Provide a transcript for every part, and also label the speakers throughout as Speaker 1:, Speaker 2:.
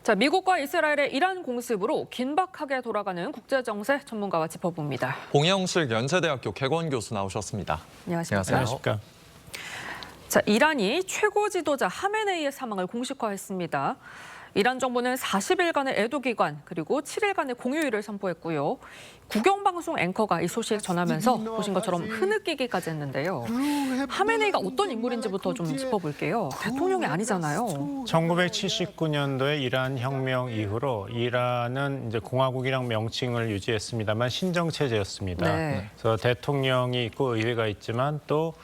Speaker 1: 자, 미국과 이스라엘의 이란 공습으로 긴박하게 돌아가는 국제정세 전문가와 짚어봅니다.
Speaker 2: 봉영실 연세대학교 개건 교수 나오셨습니다.
Speaker 1: 안녕하십니까?
Speaker 2: 안녕하십니까?
Speaker 1: 자, 이란이 최고 지도자 하메네이의 사망을 공식화했습니다. 이란 정부는 40일간의 애도기간 그리고 7일간의 공휴일을 선포했고요. 국영방송 앵커가 이 소식 전하면서 보신 것처럼 흐느끼기까지 했는데요. 하메네이가 어떤 인물인지부터 좀 짚어볼게요. 대통령이 아니잖아요.
Speaker 3: 1979년도에 이란 혁명 이후로 이란은 이제 공화국이랑 명칭을 유지했습니다만 신정체제였습니다.
Speaker 1: 네.
Speaker 3: 그래서 대통령이 있고 의회가 있지만 또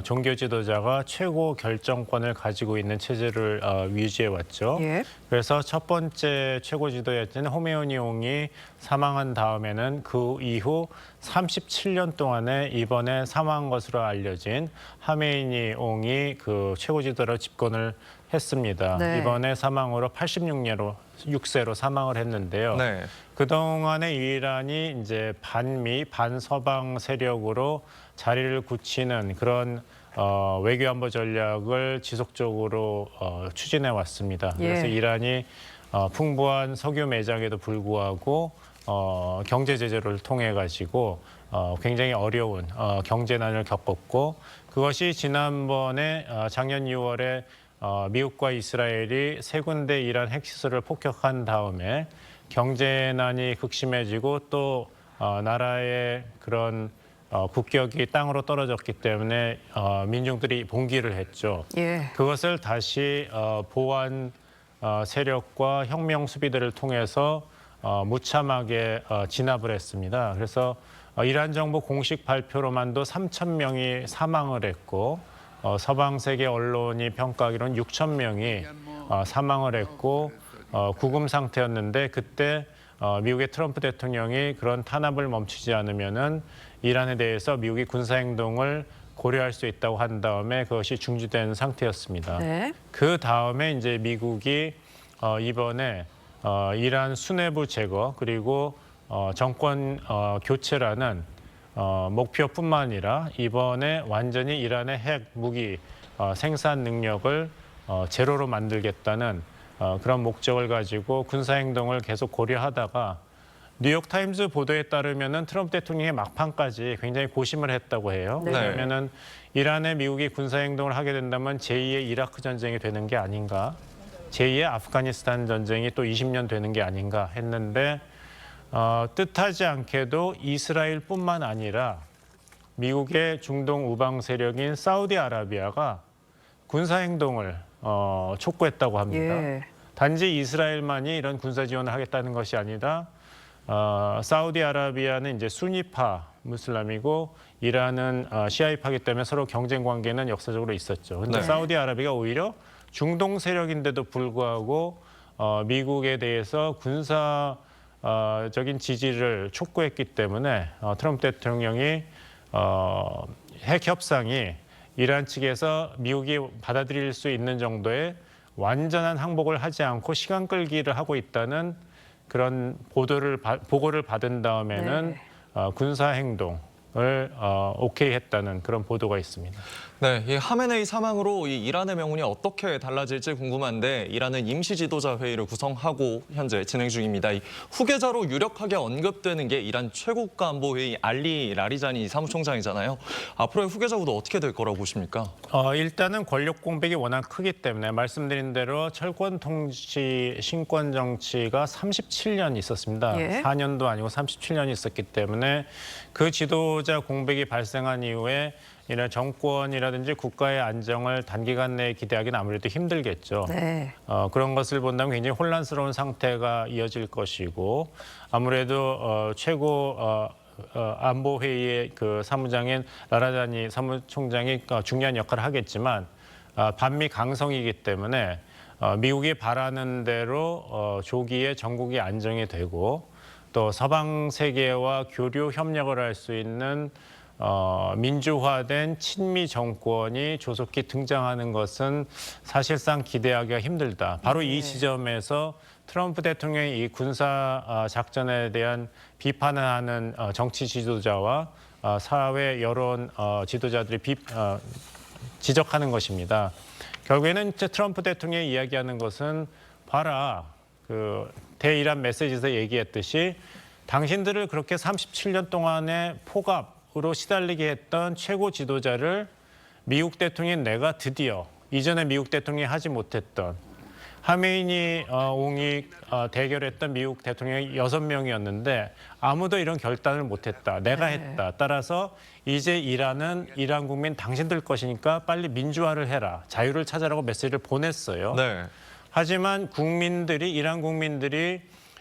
Speaker 3: 종교 지도자가 최고 결정권을 가지고 있는 체제를 유지해 왔죠.
Speaker 1: 예.
Speaker 3: 그래서 첫 번째 최고 지도자였던 호메이니옹이 사망한 다음에는 그 이후 37년 동안에 이번에 사망한 것으로 알려진 하메이니옹이 그 최고 지도자로 집권을 했습니다.
Speaker 1: 네.
Speaker 3: 이번에 사망으로 86세로 사망을 했는데요.
Speaker 2: 네.
Speaker 3: 그동안에 이란이 이제 반미, 반서방 세력으로 자리를 굳히는 그런 외교안보 전략을 지속적으로 추진해 왔습니다. 그래서
Speaker 1: 예.
Speaker 3: 이란이 풍부한 석유 매장에도 불구하고 경제 제재를 통해 가지고 굉장히 어려운 경제난을 겪었고 그것이 지난번에 작년 6월에 미국과 이스라엘이 세 군데 이란 핵시설을 폭격한 다음에 경제난이 극심해지고 또 나라의 그런 국격이 땅으로 떨어졌기 때문에 민중들이 봉기를 했죠.
Speaker 1: 예.
Speaker 3: 그것을 다시 보완 세력과 혁명 수비들을 통해서 무참하게 진압을 했습니다. 그래서 이란 정부 공식 발표로만도 3천 명이 사망을 했고 서방 세계 언론이 평가하기로는 6천 명이 사망을 했고 구금 상태였는데 그때 미국의 트럼프 대통령이 그런 탄압을 멈추지 않으면은 이란에 대해서 미국이 군사 행동을 고려할 수 있다고 한 다음에 그것이 중지된 상태였습니다.
Speaker 1: 네.
Speaker 3: 그 다음에 이제 미국이 이번에 이란 수뇌부 제거 그리고 정권 교체라는 목표뿐만 아니라 이번에 완전히 이란의 핵 무기 생산 능력을 제로로 만들겠다는 그런 목적을 가지고 군사 행동을 계속 고려하다가 뉴욕타임즈 보도에 따르면은 트럼프 대통령의 막판까지 굉장히 고심을 했다고 해요.
Speaker 1: 네.
Speaker 3: 왜냐하면은 이란에 미국이 군사 행동을 하게 된다면 제2의 이라크 전쟁이 되는 게 아닌가, 제2의 아프가니스탄 전쟁이 또 20년 되는 게 아닌가 했는데 뜻하지 않게도 이스라엘뿐만 아니라 미국의 중동 우방 세력인 사우디아라비아가 군사 행동을 촉구했다고 합니다.
Speaker 1: 예.
Speaker 3: 단지 이스라엘만이 이런 군사 지원을 하겠다는 것이 아니라 사우디아라비아는 이제 수니파 무슬람이고 이란은 시아이파이기 때문에 서로 경쟁 관계는 역사적으로 있었죠. 그런데
Speaker 2: 네.
Speaker 3: 사우디아라비아가 오히려 중동 세력인데도 불구하고 미국에 대해서 군사적인 지지를 촉구했기 때문에 트럼프 대통령이 핵 협상이 이란 측에서 미국이 받아들일 수 있는 정도의 완전한 항복을 하지 않고 시간 끌기를 하고 있다는 그런 보고를 받은 다음에는
Speaker 1: 네.
Speaker 3: 군사 행동을 오케이 했다는 그런 보도가 있습니다.
Speaker 2: 네, 이 하메네이 사망으로 이 이란의 명운이 어떻게 달라질지 궁금한데 이란은 임시 지도자 회의를 구성하고 현재 진행 중입니다. 이 후계자로 유력하게 언급되는 게 이란 최고국가안보회의 알리 라리자니 사무총장이잖아요. 앞으로의 후계자 구도 어떻게 될 거라고 보십니까?
Speaker 3: 일단은 권력 공백이 워낙 크기 때문에 말씀드린 대로 철권 통치, 신권 정치가 37년 있었습니다.
Speaker 1: 예.
Speaker 3: 4년도 아니고 37년이 있었기 때문에 그 지도자 공백이 발생한 이후에 이런 정권이라든지 국가의 안정을 단기간 내에 기대하기는 아무래도 힘들겠죠.
Speaker 1: 네.
Speaker 3: 그런 것을 본다면 굉장히 혼란스러운 상태가 이어질 것이고 아무래도 최고 안보회의의 그 사무장인 라라자니 사무총장이 중요한 역할을 하겠지만 반미 강성이기 때문에 미국이 바라는 대로 조기에 전국이 안정이 되고 또 서방 세계와 교류 협력을 할 수 있는 민주화된 친미 정권이 조속히 등장하는 것은 사실상 기대하기가 힘들다. 바로 이 지점에서 트럼프 대통령이 이 군사 작전에 대한 비판을 하는 정치 지도자와 사회 여론 지도자들이 지적하는 것입니다. 결국에는 트럼프 대통령이 이야기하는 것은 봐라, 그 대이란 메시지에서 얘기했듯이 당신들을 그렇게 37년 동안의 폭압으로 시달리게 했던 최고 지도자를 미국 대통령인 내가 드디어 이전에 미국 대통령이 하지 못했던 하메이니 옹이 대결했던 미국 대통령이 6명이었는데 아무도 이런 결단을 못했다. 내가 했다. 따라서 이제 이란은 이란 국민 당신들 것이니까 빨리 민주화를 해라. 자유를 찾아라고 메시지를 보냈어요.
Speaker 2: 네.
Speaker 3: 하지만 이란 국민들이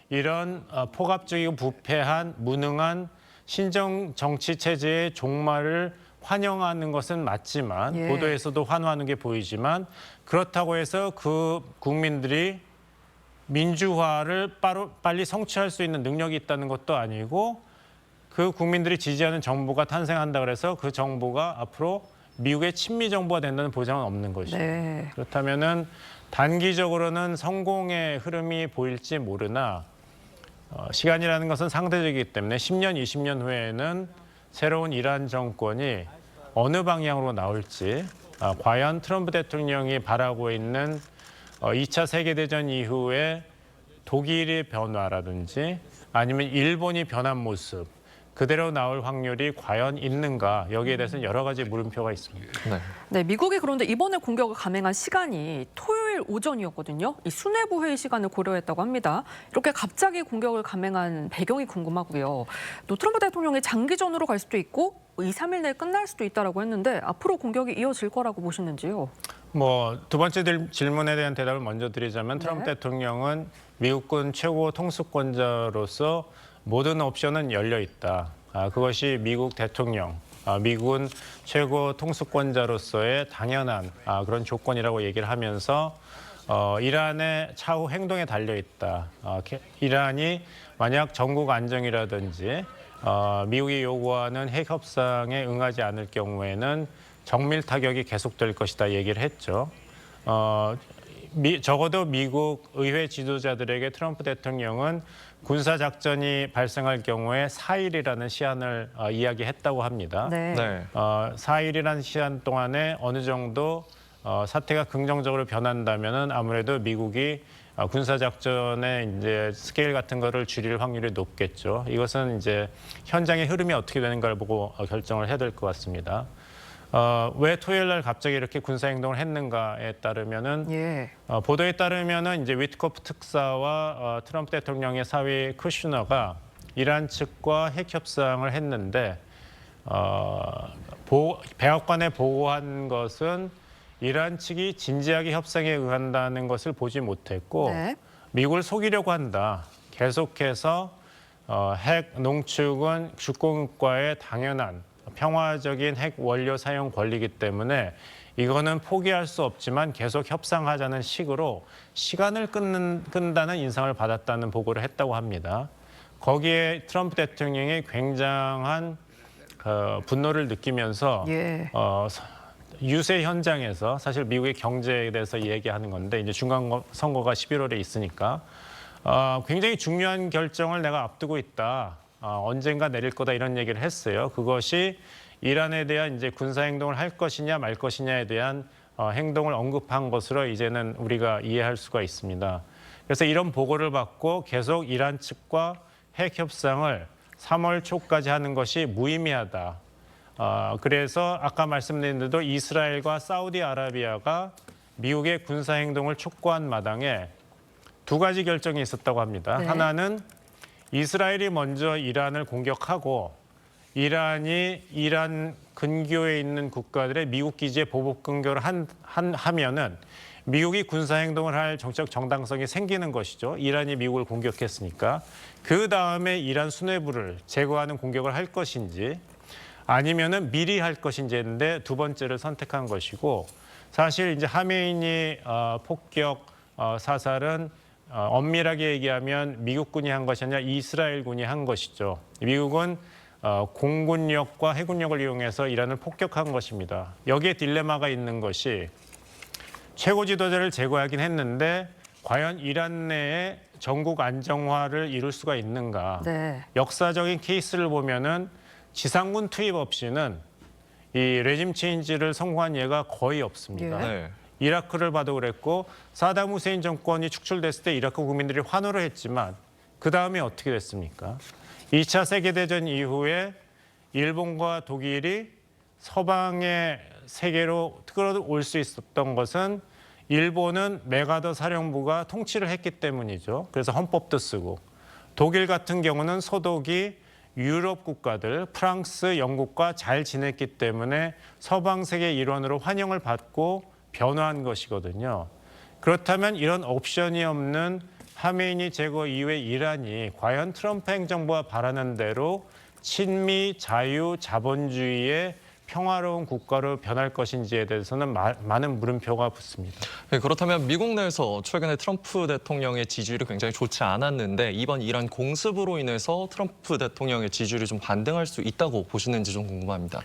Speaker 3: 이런 폭압적이고 부패한 무능한 신정 정치 체제의 종말을 환영하는 것은 맞지만
Speaker 1: 예.
Speaker 3: 보도에서도 환호하는 게 보이지만 그렇다고 해서 그 국민들이 민주화를 빨리 성취할 수 있는 능력이 있다는 것도 아니고 그 국민들이 지지하는 정부가 탄생한다 그래서 그 정부가 앞으로 미국의 친미 정부가 된다는 보장은 없는 것이죠.
Speaker 1: 네.
Speaker 3: 그렇다면은 단기적으로는 성공의 흐름이 보일지 모르나 시간이라는 것은 상대적이기 때문에 10년, 20년 후에는 새로운 이란 정권이 어느 방향으로 나올지 과연 트럼프 대통령이 바라고 있는 2차 세계대전 이후에 독일의 변화라든지 아니면 일본이 변한 모습 그대로 나올 확률이 과연 있는가 여기에 대해서는 여러 가지 물음표가 있습니다.
Speaker 2: 네.
Speaker 1: 네, 미국이 그런데 이번에 공격을 감행한 시간이 토요일 오전이었거든요. 이 수뇌부 회의 시간을 고려했다고 합니다. 이렇게 갑자기 공격을 감행한 배경이 궁금하고요. 또 트럼프 대통령이 장기전으로 갈 수도 있고 2, 3일 내에 끝날 수도 있다라고 했는데 앞으로 공격이 이어질 거라고 보시는지요?
Speaker 3: 두 번째 질문에 대한 대답을 먼저 드리자면 트럼프 대통령은 미국군 최고 통수권자로서 모든 옵션은 열려 있다. 그것이 미국 대통령, 미군 최고 통수권자로서의 당연한 그런 조건이라고 얘기를 하면서 이란의 차후 행동에 달려 있다. 이란이 만약 전국 안정이라든지 미국이 요구하는 핵 협상에 응하지 않을 경우에는 정밀 타격이 계속될 것이다 얘기를 했죠. 적어도 미국 의회 지도자들에게 트럼프 대통령은 군사작전이 발생할 경우에 4일이라는 시한을 이야기했다고 합니다.
Speaker 1: 네.
Speaker 2: 네.
Speaker 3: 4일이라는 시한 동안에 어느 정도 사태가 긍정적으로 변한다면은 아무래도 미국이 군사작전의 이제 스케일 같은 거를 줄일 확률이 높겠죠. 이것은 이제 현장의 흐름이 어떻게 되는가를 보고 결정을 해야 될 것 같습니다. 왜 토요일 날 갑자기 이렇게 군사 행동을 했는가에 따르면은
Speaker 1: 예.
Speaker 3: 보도에 따르면은 이제 위트코프 특사와 트럼프 대통령의 사위 쿠슈너가 이란 측과 핵 협상을 했는데 백악관에 보고한 것은 이란 측이 진지하게 협상에 응한다는 것을 보지 못했고
Speaker 1: 네.
Speaker 3: 미국을 속이려고 한다. 계속해서 핵 농축은 주권국가의 당연한 평화적인 핵 원료 사용 권리이기 때문에 이거는 포기할 수 없지만 계속 협상하자는 식으로 시간을 끈다는 인상을 받았다는 보고를 했다고 합니다. 거기에 트럼프 대통령이 굉장한 분노를 느끼면서
Speaker 1: 예.
Speaker 3: 유세 현장에서 사실 미국의 경제에 대해서 얘기하는 건데 이제 중간 선거가 11월에 있으니까 굉장히 중요한 결정을 내가 앞두고 있다. 언젠가 내릴 거다 이런 얘기를 했어요. 그것이 이란에 대한 이제 군사 행동을 할 것이냐 말 것이냐에 대한 행동을 언급한 것으로 이제는 우리가 이해할 수가 있습니다. 그래서 이런 보고를 받고 계속 이란 측과 핵 협상을 3월 초까지 하는 것이 무의미하다. 그래서 아까 말씀드린 대로 이스라엘과 사우디아라비아가 미국의 군사 행동을 촉구한 마당에 두 가지 결정이 있었다고 합니다.
Speaker 1: 네.
Speaker 3: 하나는 이스라엘이 먼저 이란을 공격하고 이란이 이란 근교에 있는 국가들의 미국 기지에 보복 공격을 하면은 미국이 군사 행동을 할 정책 정당성이 생기는 것이죠. 이란이 미국을 공격했으니까. 그 다음에 이란 수뇌부를 제거하는 공격을 할 것인지 아니면은 미리 할 것인지 했는데 두 번째를 선택한 것이고 사실 이제 하메이니 폭격 사살은 엄밀하게 얘기하면 미국군이 한 것이 아니라 이스라엘군이 한 것이죠. 미국은 공군력과 해군력을 이용해서 이란을 폭격한 것입니다. 여기에 딜레마가 있는 것이 최고 지도자를 제거하긴 했는데 과연 이란 내에 전국 안정화를 이룰 수가 있는가.
Speaker 1: 네.
Speaker 3: 역사적인 케이스를 보면은 지상군 투입 없이는 이 레짐 체인지를 성공한 예가 거의 없습니다.
Speaker 1: 예.
Speaker 2: 네.
Speaker 3: 이라크를 봐도 그랬고 사담 후세인 정권이 축출됐을 때 이라크 국민들이 환호를 했지만 그 다음에 어떻게 됐습니까? 2차 세계대전 이후에 일본과 독일이 서방의 세계로 끌어올 수 있었던 것은 일본은 메가더 사령부가 통치를 했기 때문이죠. 그래서 헌법도 쓰고 독일 같은 경우는 소독이 유럽 국가들, 프랑스, 영국과 잘 지냈기 때문에 서방 세계 일원으로 환영을 받고 변화한 것이거든요. 그렇다면 이런 옵션이 없는 하메이니 제거 이후에 이란이 과연 트럼프 행정부가 바라는 대로 친미, 자유, 자본주의의 평화로운 국가로 변할 것인지에 대해서는 많은 물음표가 붙습니다.
Speaker 2: 네, 그렇다면 미국 내에서 최근에 트럼프 대통령의 지지율이 굉장히 좋지 않았는데 이번 이란 공습으로 인해서 트럼프 대통령의 지지율이 좀 반등할 수 있다고 보시는지 좀 궁금합니다.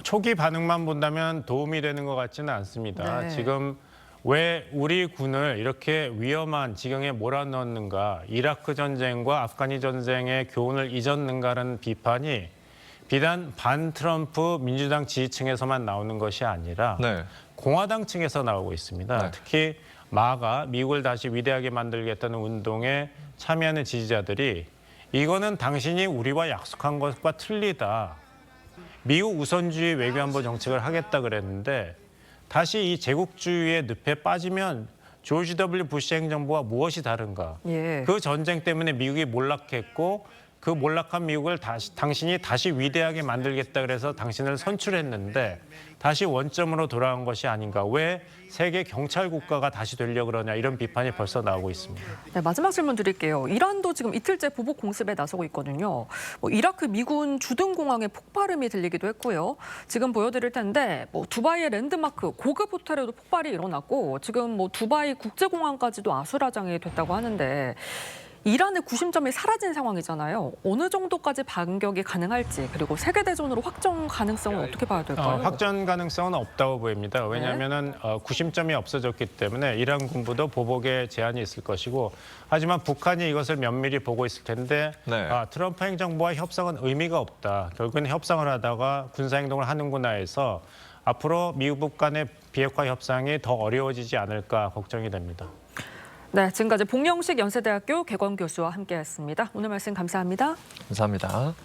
Speaker 3: 초기 반응만 본다면 도움이 되는 것 같지는 않습니다.
Speaker 1: 네.
Speaker 3: 지금 왜 우리 군을 이렇게 위험한 지경에 몰아넣는가, 이라크 전쟁과 아프가니 전쟁의 교훈을 잊었는가라는 비판이 비단 반 트럼프 민주당 지지층에서만 나오는 것이 아니라
Speaker 2: 네.
Speaker 3: 공화당 층에서 나오고 있습니다.
Speaker 2: 네.
Speaker 3: 특히 마가 미국을 다시 위대하게 만들겠다는 운동에 참여하는 지지자들이 이거는 당신이 우리와 약속한 것과 틀리다. 미국 우선주의 외교안보 정책을 하겠다 그랬는데 다시 이 제국주의의 늪에 빠지면 조지 W 부시 행정부와 무엇이 다른가?
Speaker 1: 예.
Speaker 3: 그 전쟁 때문에 미국이 몰락했고 그 몰락한 미국을 당신이 다시 위대하게 만들겠다 그래서 당신을 선출했는데 다시 원점으로 돌아온 것이 아닌가. 왜 세계 경찰 국가가 다시 되려고 그러냐 이런 비판이 벌써 나오고 있습니다.
Speaker 1: 네, 마지막 질문 드릴게요. 이란도 지금 이틀째 보복 공습에 나서고 있거든요. 이라크 미군 주둔공항에 폭발음이 들리기도 했고요. 지금 보여드릴 텐데 두바이의 랜드마크 고급 호텔에도 폭발이 일어났고 지금 두바이 국제공항까지도 아수라장이 됐다고 하는데 이란의 구심점이 사라진 상황이잖아요. 어느 정도까지 반격이 가능할지 그리고 세계대전으로 확정 가능성은 어떻게 봐야 될까요?
Speaker 3: 확전 가능성은 없다고 보입니다. 왜냐하면 구심점이 없어졌기 때문에 이란 군부도 보복에 제한이 있을 것이고 하지만 북한이 이것을 면밀히 보고 있을 텐데
Speaker 2: 네.
Speaker 3: 트럼프 행정부와 협상은 의미가 없다. 결국은 협상을 하다가 군사행동을 하는구나 해서 앞으로 미국 간의 비핵화 협상이 더 어려워지지 않을까 걱정이 됩니다.
Speaker 1: 네, 지금까지 봉영식 연세대학교 개건 교수와 함께했습니다. 오늘 말씀 감사합니다.
Speaker 2: 감사합니다.